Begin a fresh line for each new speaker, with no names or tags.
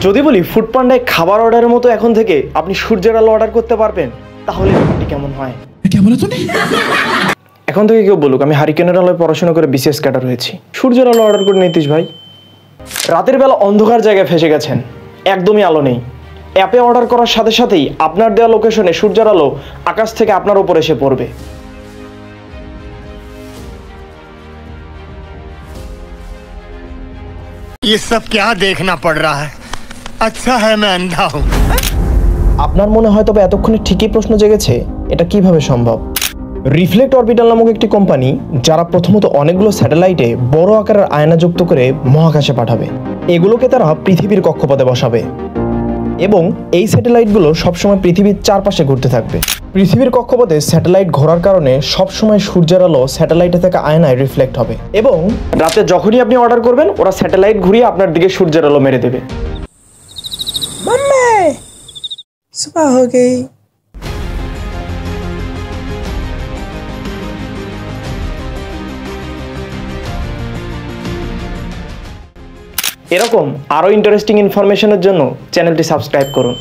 যদি বলি ফুড পান্ডায় খাবার অর্ডারের মতো এখন থেকে আপনি সূর্যের আলো অর্ডার করতে পারবেন, তাহলে ব্যাপারটি কেমন হয়? এখন থেকে কেউ বলুক আমি হারিকেনের আলোয় পড়াশোনা করে বিসিএস ক্যাডার হয়েছি, সূর্যের আলো অর্ডার করে নীতিশ ভাই। রাতের বেলা অন্ধকার জায়গায় ফেসে গেছেন, একদমই আলো নেই, অ্যাপে অর্ডার করার সাথে সাথেই আপনার দেওয়া লোকেশনে সূর্যের আলো আকাশ থেকে আপনার উপর এসে পড়বে।
ये सब क्या देखना पड़ रहा है? अच्छा है मैं अंधा हूं।
আপনার মনে হয় তবে এতক্ষণে ঠিকই প্রশ্ন জেগেছে, এটা কিভাবে সম্ভব? রিফ্লেক্ট অরবিটাল নামক একটি কোম্পানি, যারা প্রথমত অনেকগুলো স্যাটেলাইটে বড় আকারের আয়না যুক্ত করে মহাকাশে পাঠাবে। এগুলোকে তারা পৃথিবীর কক্ষপথে বসাবে এবং এই স্যাটেলাইটগুলো সবসময় পৃথিবীর চারপাশে ঘুরতে থাকবে। পৃথিবীর কক্ষপথে স্যাটেলাইট ঘোরার কারণে সবসময় সূর্যের আলো স্যাটেলাইটে থাকা আয়নায় রিফ্লেক্ট হবে এবং রাতে যখনই আপনি অর্ডার করবেন ওরা স্যাটেলাইট ঘুরিয়ে আপনার দিকে সূর্যের আলো মেরে দেবে।
मम्मी सुबह हो गई।
এরকম আরও ইন্টারেস্টিং ইনফরমেশনের জন্য চ্যানেলটি সাবস্ক্রাইব করুন।